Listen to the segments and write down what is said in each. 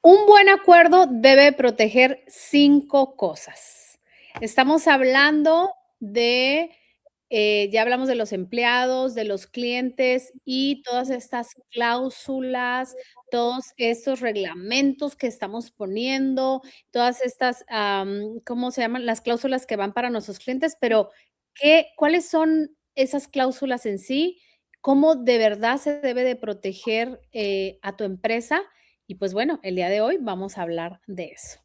Un buen acuerdo debe proteger 5 cosas. Estamos hablando de, ya hablamos de los empleados, de los clientes y todas estas cláusulas, todos estos reglamentos que estamos poniendo, todas estas, ¿cómo se llaman? Las cláusulas que van para nuestros clientes, pero, ¿cuáles son esas cláusulas en sí? ¿Cómo de verdad se debe de proteger, a tu empresa? Y pues bueno, el día de hoy vamos a hablar de eso.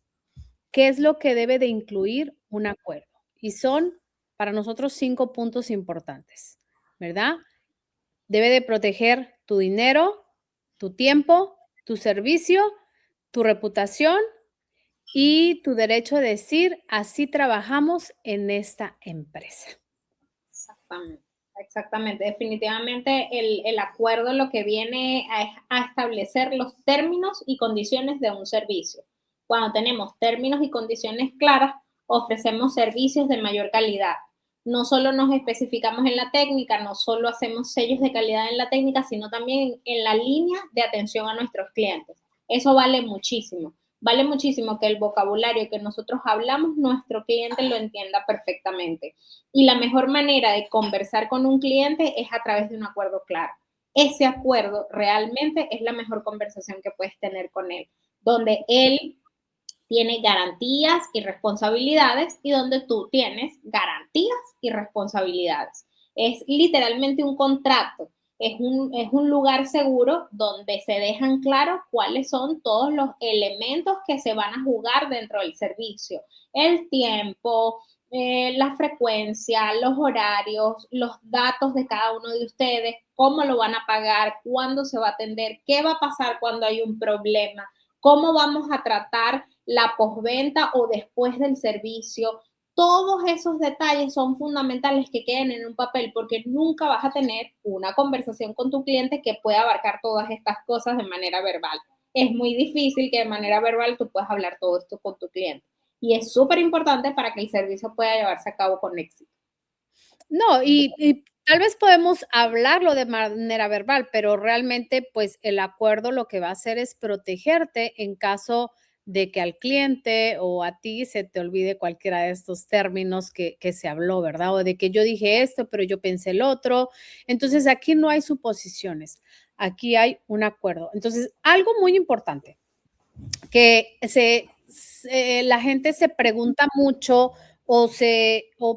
¿Qué es lo que debe de incluir un acuerdo? Y son para nosotros 5 puntos importantes, ¿verdad? Debe de proteger tu dinero, tu tiempo, tu servicio, tu reputación y tu derecho de decir: "Así trabajamos en esta empresa". Exactamente, exactamente. Definitivamente el acuerdo lo que viene a establecer los términos y condiciones de un servicio. Cuando tenemos términos y condiciones claras, ofrecemos servicios de mayor calidad. No solo nos especificamos en la técnica, no solo hacemos sellos de calidad en la técnica, sino también en la línea de atención a nuestros clientes. Eso vale muchísimo. Vale muchísimo que el vocabulario que nosotros hablamos, nuestro cliente lo entienda perfectamente. Y la mejor manera de conversar con un cliente es a través de un acuerdo claro. Ese acuerdo realmente es la mejor conversación que puedes tener con él, donde él tiene garantías y responsabilidades y donde tú tienes garantías y responsabilidades. Es literalmente un contrato, es un lugar seguro donde se dejan claros cuáles son todos los elementos que se van a jugar dentro del servicio. El tiempo, la frecuencia, los horarios, los datos de cada uno de ustedes, cómo lo van a pagar, cuándo se va a atender, qué va a pasar cuando hay un problema, cómo vamos a tratar la postventa o después del servicio. Todos esos detalles son fundamentales que queden en un papel porque nunca vas a tener una conversación con tu cliente que pueda abarcar todas estas cosas de manera verbal. Es muy difícil que de manera verbal tú puedas hablar todo esto con tu cliente. Y es súper importante para que el servicio pueda llevarse a cabo con éxito. No, y tal vez podemos hablarlo de manera verbal, pero realmente, pues, el acuerdo lo que va a hacer es protegerte en caso de que al cliente o a ti se te olvide cualquiera de estos términos que se habló, ¿verdad? O de que yo dije esto, pero yo pensé el otro. Entonces, aquí no hay suposiciones, aquí hay un acuerdo. Entonces, algo muy importante que la gente se pregunta mucho o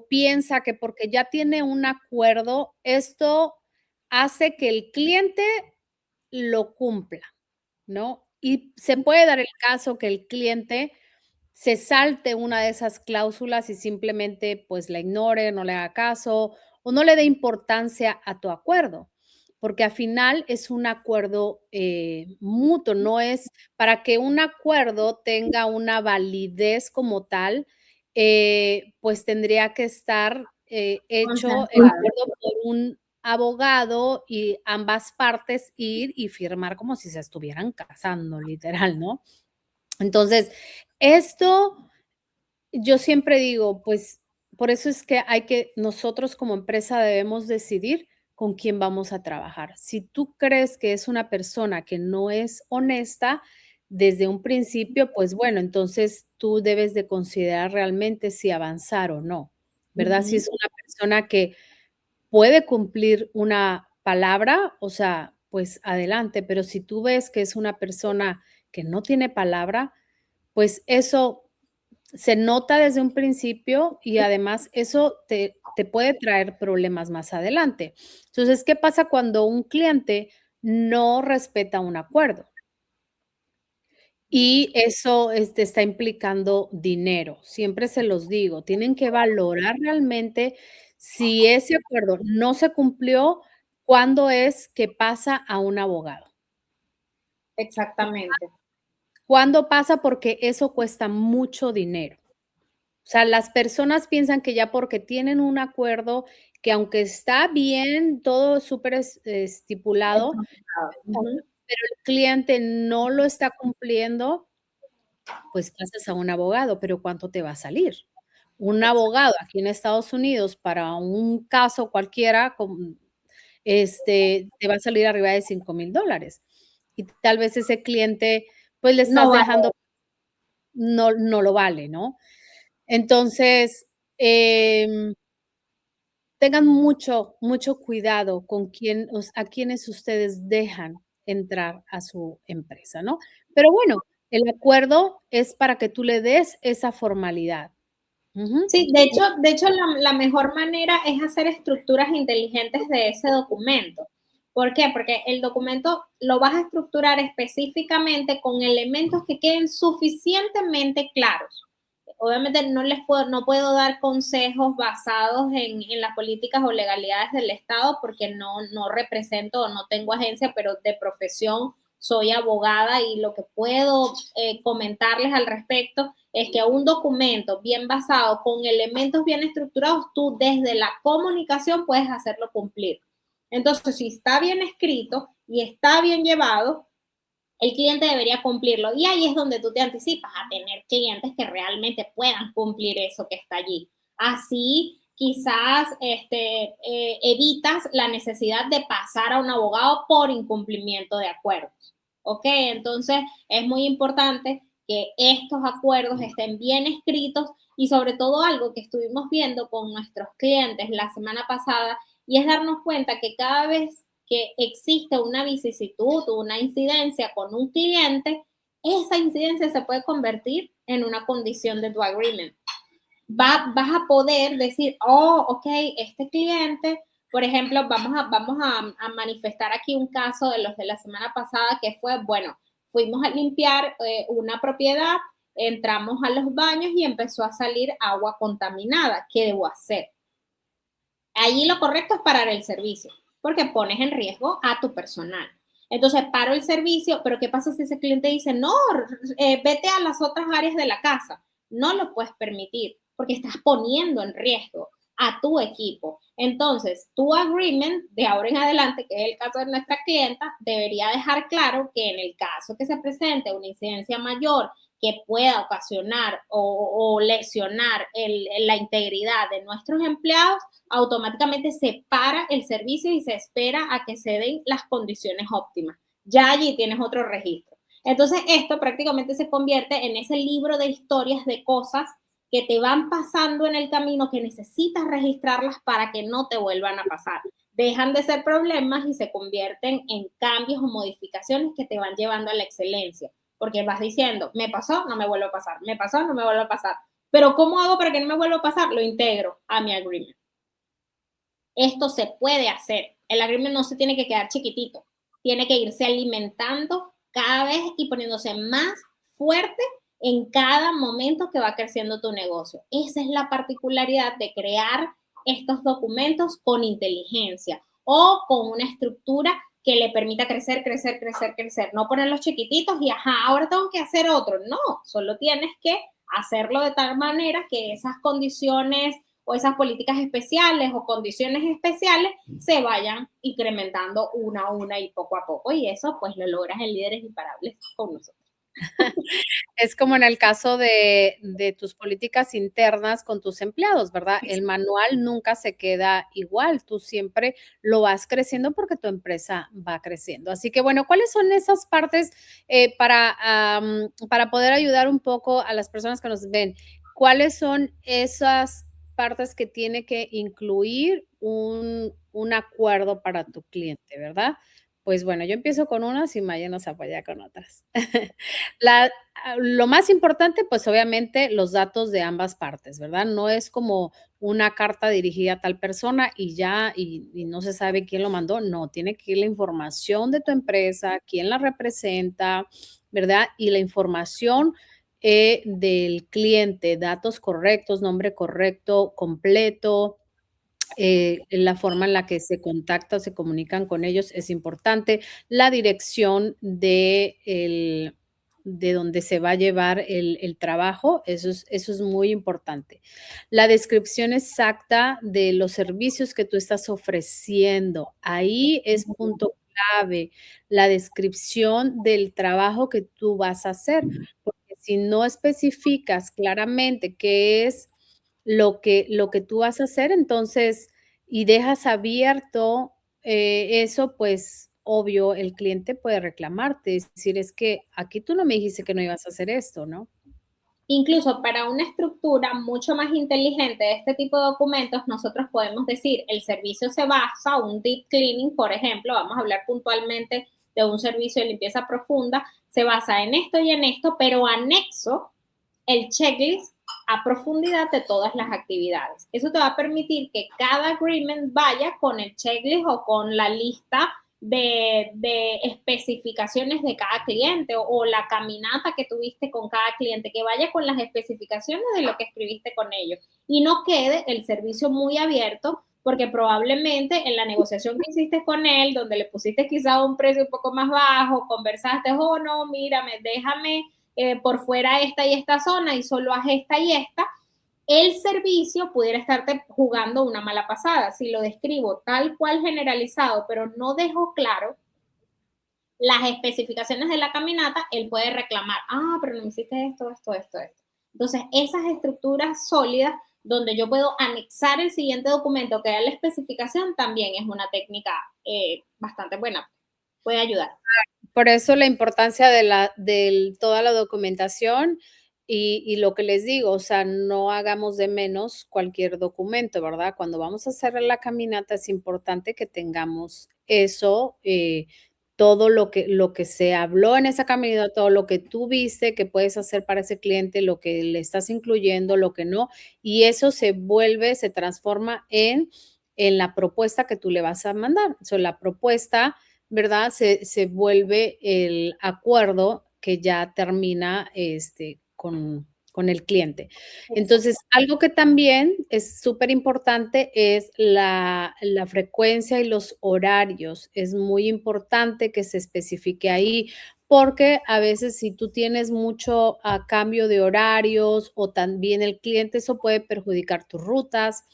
piensa que porque ya tiene un acuerdo, esto hace que el cliente lo cumpla, ¿no? Y se puede dar el caso que el cliente se salte una de esas cláusulas y simplemente, pues, la ignore, no le haga caso o no le dé importancia a tu acuerdo, porque al final es un acuerdo, mutuo, no es para que un acuerdo tenga una validez como tal, pues, tendría que estar, hecho el Consensuado. acuerdo por un abogado y ambas partes ir y firmar como si se estuvieran casando, literal, ¿no? Entonces, esto yo siempre digo, pues, por eso es que hay que nosotros como empresa debemos decidir con quién vamos a trabajar. Si tú crees que es una persona que no es honesta desde un principio, pues bueno, entonces tú debes de considerar realmente si avanzar o no, ¿verdad? Si Ujú. es una persona que puede cumplir una palabra, o sea, pues adelante, pero si tú ves que es una persona que no tiene palabra, pues eso se nota desde un principio y además eso te puede traer problemas más adelante. Entonces, ¿qué pasa cuando un cliente no respeta un acuerdo? Y eso, está implicando dinero. Siempre se los digo, tienen que valorar realmente si ese acuerdo no se cumplió, cuándo es que pasa a un abogado. Exactamente. ¿Cuándo pasa? Porque eso cuesta mucho dinero. O sea, las personas piensan que ya porque tienen un acuerdo, que aunque está bien, todo súper estipulado, Ujú. pero el cliente no lo está cumpliendo, pues pasas a un abogado, pero ¿cuánto te va a salir? Un abogado aquí en Estados Unidos para un caso cualquiera, te va a salir arriba de $5,000. Y tal vez ese cliente, pues le No estás vale. dejando, no lo vale, ¿no? Entonces, tengan mucho cuidado con a quienes ustedes dejan entrar a su empresa, ¿no? Pero bueno, el acuerdo es para que tú le des esa formalidad. Ujú. Sí, de hecho la mejor manera es hacer estructuras inteligentes de ese documento. ¿Por qué? Porque el documento lo vas a estructurar específicamente con elementos que queden suficientemente claros. Obviamente no puedo dar consejos basados en las políticas o legalidades del Estado porque no represento o no tengo agencia, pero de profesión soy abogada y lo que puedo comentarles al respecto es que un documento bien basado, con elementos bien estructurados, tú desde la comunicación puedes hacerlo cumplir. Entonces, si está bien escrito y está bien llevado, el cliente debería cumplirlo. Y ahí es donde tú te anticipas a tener clientes que realmente puedan cumplir eso que está allí. Así quizás evitas la necesidad de pasar a un abogado por incumplimiento de acuerdos. ¿Ok? Entonces es muy importante que estos acuerdos estén bien escritos y sobre todo algo que estuvimos viendo con nuestros clientes la semana pasada y es darnos cuenta que cada vez que existe una vicisitud, una incidencia con un cliente, esa incidencia se puede convertir en una condición de tu agreement. Vas a poder decir, oh, ok, este cliente, por ejemplo, vamos a manifestar aquí un caso de los de la semana pasada que fue, bueno, fuimos a limpiar una propiedad, entramos a los baños y empezó a salir agua contaminada. ¿Qué debo hacer? Allí lo correcto es parar el servicio, porque pones en riesgo a tu personal. Entonces, paro el servicio, pero ¿qué pasa si ese cliente dice, no, vete a las otras áreas de la casa? No lo puedes permitir, porque estás poniendo en riesgo a tu equipo. Entonces, tu agreement de ahora en adelante, que es el caso de nuestra clienta, debería dejar claro que en el caso que se presente una incidencia mayor que pueda ocasionar o lesionar la integridad de nuestros empleados, automáticamente se para el servicio y se espera a que se den las condiciones óptimas. Ya allí tienes otro registro. Entonces, esto prácticamente se convierte en ese libro de historias de cosas que te van pasando en el camino que necesitas registrarlas para que no te vuelvan a pasar. Dejan de ser problemas y se convierten en cambios o modificaciones que te van llevando a la excelencia. Porque vas diciendo, me pasó, no me vuelve a pasar, me pasó, no me vuelve a pasar. Pero ¿cómo hago para que no me vuelva a pasar? Lo integro a mi agreement. Esto se puede hacer. El agreement no se tiene que quedar chiquitito, tiene que irse alimentando cada vez y poniéndose más fuerte en cada momento que va creciendo tu negocio. Esa es la particularidad de crear estos documentos con inteligencia o con una estructura que le permita crecer, crecer, crecer, crecer. No ponerlos chiquititos y, ajá, ahora tengo que hacer otro. No, solo tienes que hacerlo de tal manera que esas condiciones o esas políticas especiales o condiciones especiales se vayan incrementando una a una y poco a poco. Y eso pues lo logras en Líderes Imparables con nosotros. Es como en el caso de tus políticas internas con tus empleados, ¿verdad? El manual nunca se queda igual, tú siempre lo vas creciendo porque tu empresa va creciendo. Así que, bueno, ¿cuáles son esas partes para poder ayudar un poco a las personas que nos ven? ¿Cuáles son esas partes que tiene que incluir un acuerdo para tu cliente, verdad? Pues bueno, yo empiezo con unas y Maya nos apoya con otras. La lo más importante, pues, obviamente, los datos de ambas partes, ¿verdad? No es como una carta dirigida a tal persona y ya, y no se sabe quién lo mandó. No, tiene que ir la información de tu empresa, quién la representa, ¿verdad? Y la información, del cliente, datos correctos, nombre correcto, completo, la forma en la que se contacta o se comunican con ellos es importante, la dirección de donde se va a llevar el trabajo, eso es muy importante. La descripción exacta de los servicios que tú estás ofreciendo, ahí es punto clave, la descripción del trabajo que tú vas a hacer, porque si no especificas claramente qué es lo que tú vas a hacer, entonces, y dejas abierto, eso, pues, obvio, el cliente puede reclamarte, es decir, es que aquí tú no me dijiste que no ibas a hacer esto, ¿no? Incluso para una estructura mucho más inteligente de este tipo de documentos, nosotros podemos decir, el servicio se basa, un deep cleaning, por ejemplo, vamos a hablar puntualmente de un servicio de limpieza profunda, se basa en esto y en esto, pero anexo el checklist a profundidad de todas las actividades. Eso te va a permitir que cada agreement vaya con el checklist o con la lista de especificaciones de cada cliente o la caminata que tuviste con cada cliente, que vaya con las especificaciones de lo que escribiste con ellos y no quede el servicio muy abierto porque probablemente en la negociación que hiciste con él, donde le pusiste quizá un precio un poco más bajo, conversaste, oh no, mírame, déjame por fuera esta y esta zona y solo haz esta y esta, el servicio pudiera estarte jugando una mala pasada. Si lo describo tal cual generalizado, pero no dejo claro las especificaciones de la caminata, él puede reclamar, pero no me hiciste esto, esto, esto, esto. Entonces, esas estructuras sólidas donde yo puedo anexar el siguiente documento que da la especificación también es una técnica bastante buena. Puede ayudar. Por eso la importancia de toda la documentación y lo que les digo, o sea, no hagamos de menos cualquier documento, ¿verdad? Cuando vamos a hacer la caminata es importante que tengamos eso, todo lo que se habló en esa caminata, todo lo que tú viste que puedes hacer para ese cliente, lo que le estás incluyendo, lo que no, y eso se transforma en la propuesta que tú le vas a mandar. O sea, la propuesta, ¿verdad? Se vuelve el acuerdo que ya termina con el cliente. Entonces, algo que también es súper importante es la frecuencia y los horarios. Es muy importante que se especifique ahí, porque a veces si tú tienes mucho cambio de horarios o también el cliente, eso puede perjudicar tus rutas.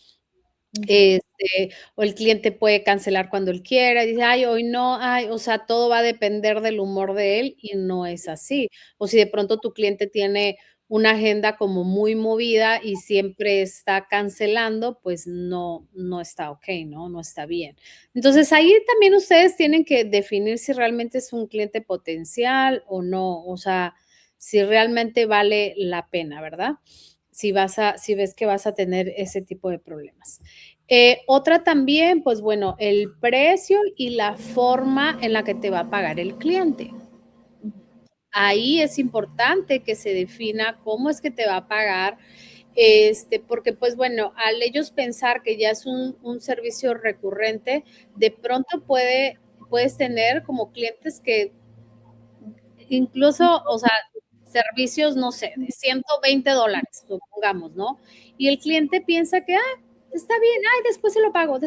O el cliente puede cancelar cuando él quiera, y dice, ay, hoy no, ay, o sea, todo va a depender del humor de él y no es así. O si de pronto tu cliente tiene una agenda como muy movida y siempre está cancelando, pues no está ok, ¿no? No está bien. Entonces ahí también ustedes tienen que definir si realmente es un cliente potencial o no, o sea, si realmente vale la pena, ¿verdad? Si ves que vas a tener ese tipo de problemas. Otra también, pues bueno, el precio y la forma en la que te va a pagar el cliente. Ahí es importante que se defina cómo es que te va a pagar, porque pues bueno, al ellos pensar que ya es un servicio recurrente, de pronto puedes tener como clientes que incluso, o sea, servicios, no sé, de $120, supongamos, ¿no? Y el cliente piensa que, está bien, después se lo pago.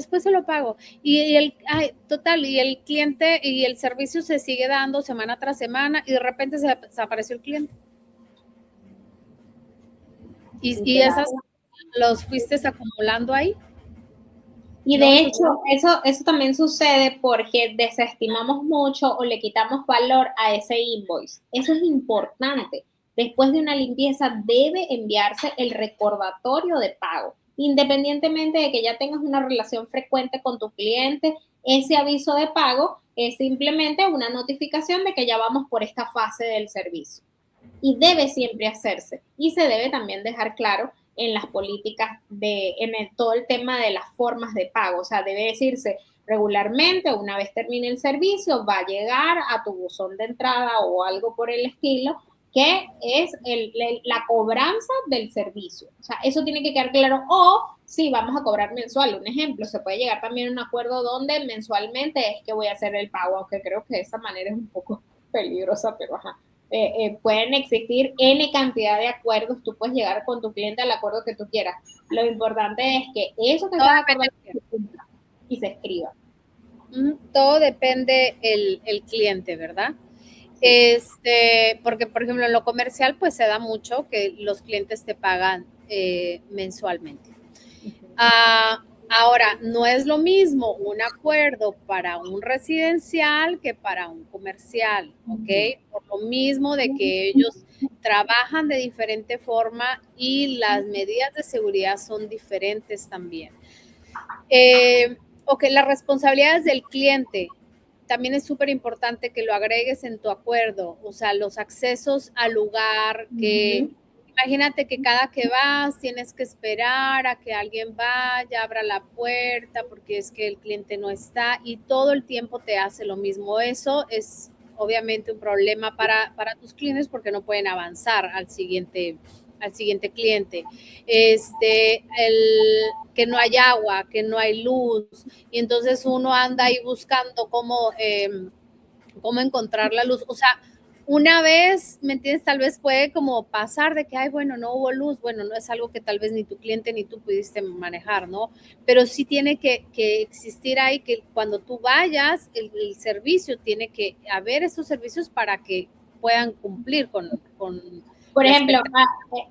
Total, y el cliente y el servicio se sigue dando semana tras semana y de repente se desapareció el cliente. Y esas los fuiste acumulando ahí. Y de hecho, eso también sucede porque desestimamos mucho o le quitamos valor a ese invoice. Eso es importante. Después de una limpieza debe enviarse el recordatorio de pago. Independientemente de que ya tengas una relación frecuente con tu cliente, ese aviso de pago es simplemente una notificación de que ya vamos por esta fase del servicio. Y debe siempre hacerse. Y se debe también dejar claro en las políticas, todo el tema de las formas de pago. O sea, debe decirse regularmente, una vez termine el servicio, va a llegar a tu buzón de entrada o algo por el estilo, que es la cobranza del servicio. O sea, eso tiene que quedar claro. O sí, vamos a cobrar mensual. Un ejemplo, se puede llegar también a un acuerdo donde mensualmente es que voy a hacer el pago, aunque creo que de esa manera es un poco peligrosa, pero ajá. Pueden existir N cantidad de acuerdos, tú puedes llegar con tu cliente al acuerdo que tú quieras. Lo importante es que eso que estás acordando se cumpla y se escriba. Todo depende el cliente, ¿verdad? Porque, por ejemplo, en lo comercial, pues se da mucho que los clientes te pagan mensualmente. Ahora, no es lo mismo un acuerdo para un residencial que para un comercial, ¿ok? Por lo mismo de que ellos trabajan de diferente forma y las medidas de seguridad son diferentes también. Ok, las responsabilidades del cliente. también es súper importante que lo agregues en tu acuerdo, o sea, los accesos al lugar, que imagínate que cada que vas tienes que esperar a que alguien vaya, abra la puerta, porque es que el cliente no está y todo el tiempo te hace lo mismo. Eso es obviamente un problema para tus clientes porque no pueden avanzar al siguiente cliente. Que no hay agua, que no hay luz, y entonces uno anda ahí buscando cómo encontrar la luz. O sea, una vez, ¿me entiendes? Tal vez puede como pasar de que, ay, bueno, no hubo luz, bueno, no es algo que tal vez ni tu cliente ni tú pudiste manejar, ¿no? Pero sí tiene que existir ahí que cuando tú vayas, el servicio tiene que haber esos servicios para que puedan cumplir con Por la ejemplo,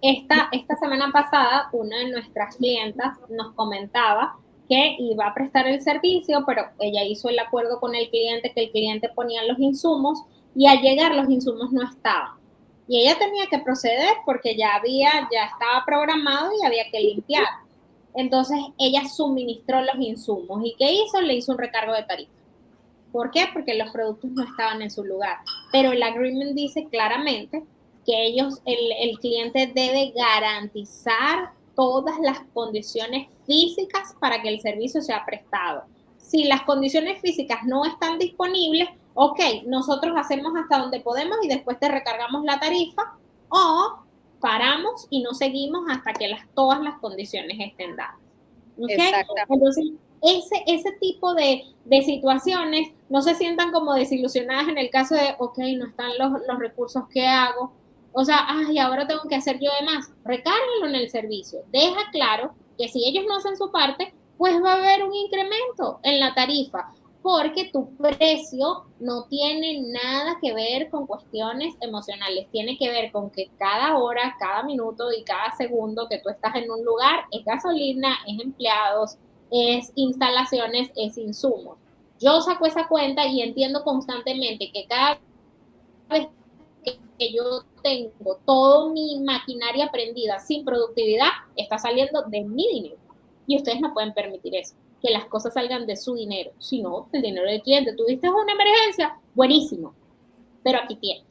expectativa. esta semana pasada, una de nuestras clientas nos comentaba que iba a prestar el servicio, pero ella hizo el acuerdo con el cliente que el cliente ponía los insumos y al llegar los insumos no estaban. Y ella tenía que proceder porque ya estaba programado y había que limpiar. Entonces ella suministró los insumos. ¿Y qué hizo? Le hizo un recargo de tarifa. ¿Por qué? Porque los productos no estaban en su lugar. Pero el agreement dice claramente que el cliente debe garantizar todas las condiciones físicas para que el servicio sea prestado. Si las condiciones físicas no están disponibles, ok, nosotros hacemos hasta donde podemos y después te recargamos la tarifa o paramos y no seguimos hasta que todas las condiciones estén dadas. ¿Ok? Exactamente. Entonces, ese tipo de situaciones no se sientan como desilusionadas en el caso de, ok, no están los recursos, ¿qué hago? O sea, ay, ahora tengo que hacer yo de más. Recárgalo en el servicio. Deja claro que si ellos no hacen su parte, pues va a haber un incremento en la tarifa, porque tu precio no tiene nada que ver con cuestiones emocionales, tiene que ver con que cada hora, cada minuto y cada segundo que tú estás en un lugar es gasolina, es empleados, es instalaciones, es insumos. Yo saco esa cuenta y entiendo constantemente que cada vez que yo tengo toda mi maquinaria prendida sin productividad, está saliendo de mi dinero. Y ustedes no pueden permitir eso, que las cosas salgan de su dinero, sino del dinero del cliente. Tuviste una emergencia, buenísimo, pero aquí tienes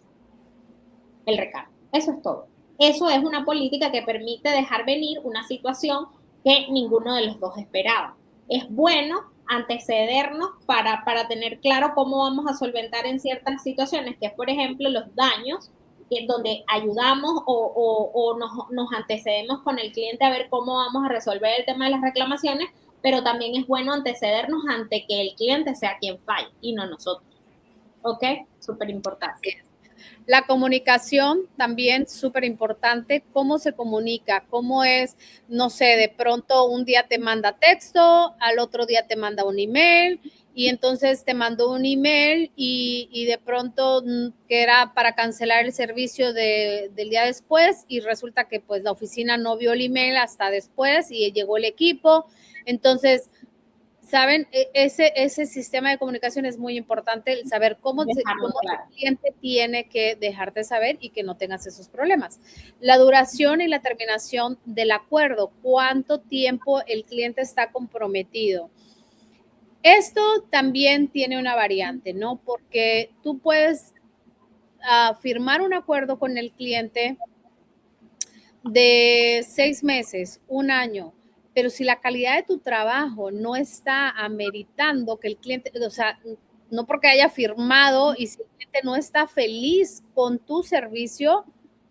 el recargo. Eso es todo. Eso es una política que permite dejar venir una situación que ninguno de los dos esperaba. Es bueno antecedernos para tener claro cómo vamos a solventar en ciertas situaciones, que es, por ejemplo, los daños, donde ayudamos o nos antecedemos con el cliente a ver cómo vamos a resolver el tema de las reclamaciones, pero también es bueno antecedernos ante que el cliente sea quien falle y no nosotros. ¿Ok? Súper importante. Así es. La comunicación también súper importante, cómo se comunica, cómo es, no sé, de pronto un día te manda texto, al otro día te manda un email y entonces te mandó un email y de pronto que era para cancelar el servicio del día después y resulta que pues la oficina no vio el email hasta después y llegó el equipo. Entonces, ¿saben? Ese sistema de comunicación es muy importante, el saber cómo Dejarlo tu claro. cliente tiene que dejarte saber y que no tengas esos problemas. La duración y la terminación del acuerdo, cuánto tiempo el cliente está comprometido. Esto también tiene una variante, ¿no? Porque tú puedes firmar un acuerdo con el cliente de 6 meses, un año, pero si la calidad de tu trabajo no está ameritando que el cliente, o sea, no porque haya firmado y si el cliente no está feliz con tu servicio,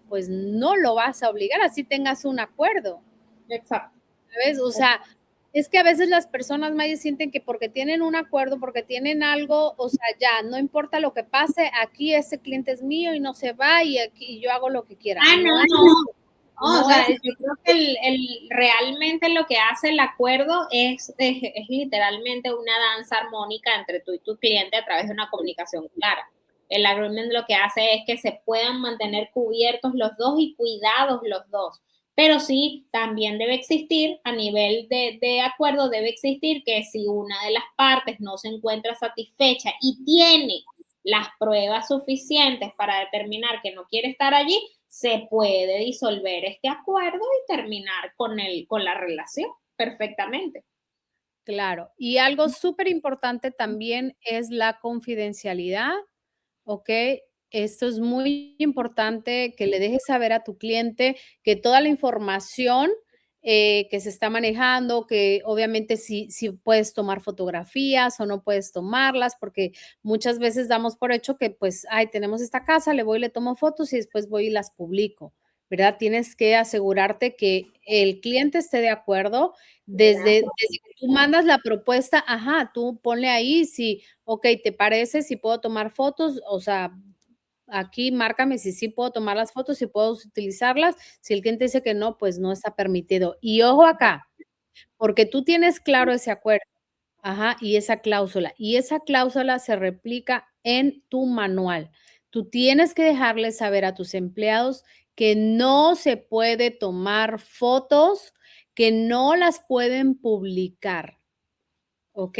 pues no lo vas a obligar, así tengas un acuerdo, Exacto. ¿sabes? O sea, es que a veces las personas más sienten que porque tienen un acuerdo, porque tienen algo, o sea, ya, no importa lo que pase, aquí ese cliente es mío y no se va y aquí yo hago lo que quiera. Ah, no, No es, no. Oh, o no sea, es yo creo que realmente lo que hace el acuerdo es literalmente una danza armónica entre tú y tu cliente a través de una comunicación clara. El agreement lo que hace es que se puedan mantener cubiertos los dos y cuidados los dos. Pero sí, también debe existir, a nivel de acuerdo, debe existir que si una de las partes no se encuentra satisfecha y tiene las pruebas suficientes para determinar que no quiere estar allí, se puede disolver este acuerdo y terminar con la relación perfectamente. Claro, y algo súper importante también es la confidencialidad, ¿ok? Esto es muy importante que le dejes saber a tu cliente que toda la información que se está manejando, que obviamente si puedes tomar fotografías o no puedes tomarlas, porque muchas veces damos por hecho que pues, ay, tenemos esta casa, le voy y le tomo fotos y después voy y las publico, ¿verdad? Tienes que asegurarte que el cliente esté de acuerdo desde que tú mandas la propuesta, ajá, tú ponle ahí si, okey, ¿te parece si puedo tomar fotos? O sea, aquí márcame si sí puedo tomar las fotos, si puedo utilizarlas. Si el cliente dice que no, pues no está permitido. Y ojo acá, porque tú tienes claro ese acuerdo, ajá, y esa cláusula se replica en tu manual. Tú tienes que dejarles saber a tus empleados que no se puede tomar fotos, que no las pueden publicar. ¿Ok?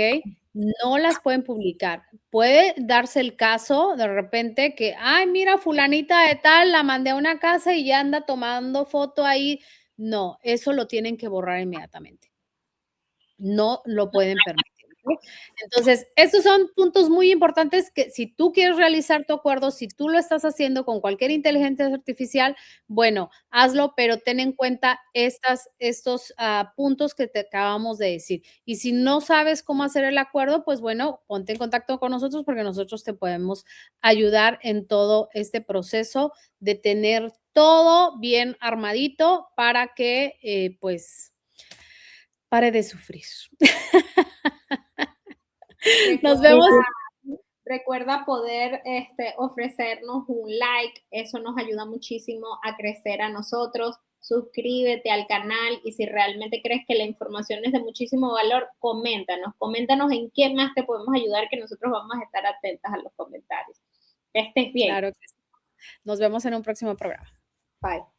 No las pueden publicar. Puede darse el caso de repente que, ay, mira, fulanita de tal, la mandé a una casa y ya anda tomando foto ahí. No, eso lo tienen que borrar inmediatamente. No lo pueden permitir, ¿ok? Entonces, estos son puntos muy importantes que si tú quieres realizar tu acuerdo, si tú lo estás haciendo con cualquier inteligencia artificial, bueno, hazlo, pero ten en cuenta estos puntos que te acabamos de decir. Y si no sabes cómo hacer el acuerdo, pues bueno, ponte en contacto con nosotros porque nosotros te podemos ayudar en todo este proceso de tener todo bien armadito para que, pues, pare de sufrir. Nos Recuerda, vemos. recuerda poder ofrecernos un like, eso nos ayuda muchísimo a crecer a nosotros. Suscríbete al canal y si realmente crees que la información es de muchísimo valor, coméntanos en qué más te podemos ayudar, que nosotros vamos a estar atentas a los comentarios. Que estés bien. Claro que sí. Nos vemos en un próximo programa. Bye.